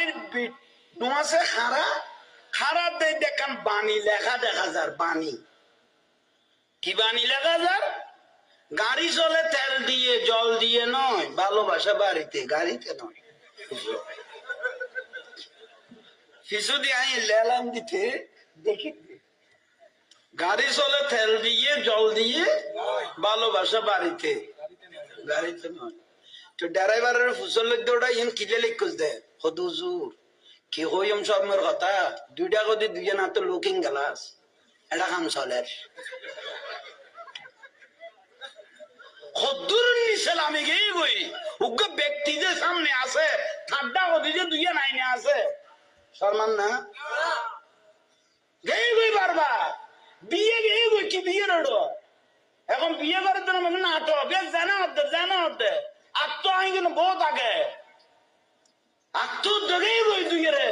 বাড়ির নোয়াছে খারা খারা দিয়ে দেখান বাণী লেখা দেখা যার বাণী কি বাণী লেখা যার গাড়ি চলে তেল দিয়ে জল দিয়ে নয় ভালোবাসা বাড়িতে গাড়িতে নয় কিছু দিয়ে আমি লেলাম দিতে দেখি গাড়ি চলে তেল দিয়ে জল দিয়ে ভালোবাসা বাড়িতে গাড়িতে নয় তো ড্রাইভারের ফুসল ওটা ইন কিলে লিখুস দে হদুজুর কি হইম সব মোর কথা দুইটা গদি দুইটা না তো লুকিং গ্লাস এটা কাম চলে হদ্দুর নিছেল আমি গেই গই উগ্র ব্যক্তি যে সামনে আছে ঠাড্ডা গদি যে দুইটা নাইনে আছে শর্মান না গেই গই বারবার বিয়ে গেই গই কি বিয়ে রড়ো এখন বিয়ে করার জন্য মানে নাটক বেশ জানা হতে আর তো আমি কিন্তু বহুত আগে আর তো দগেই গই দুই রে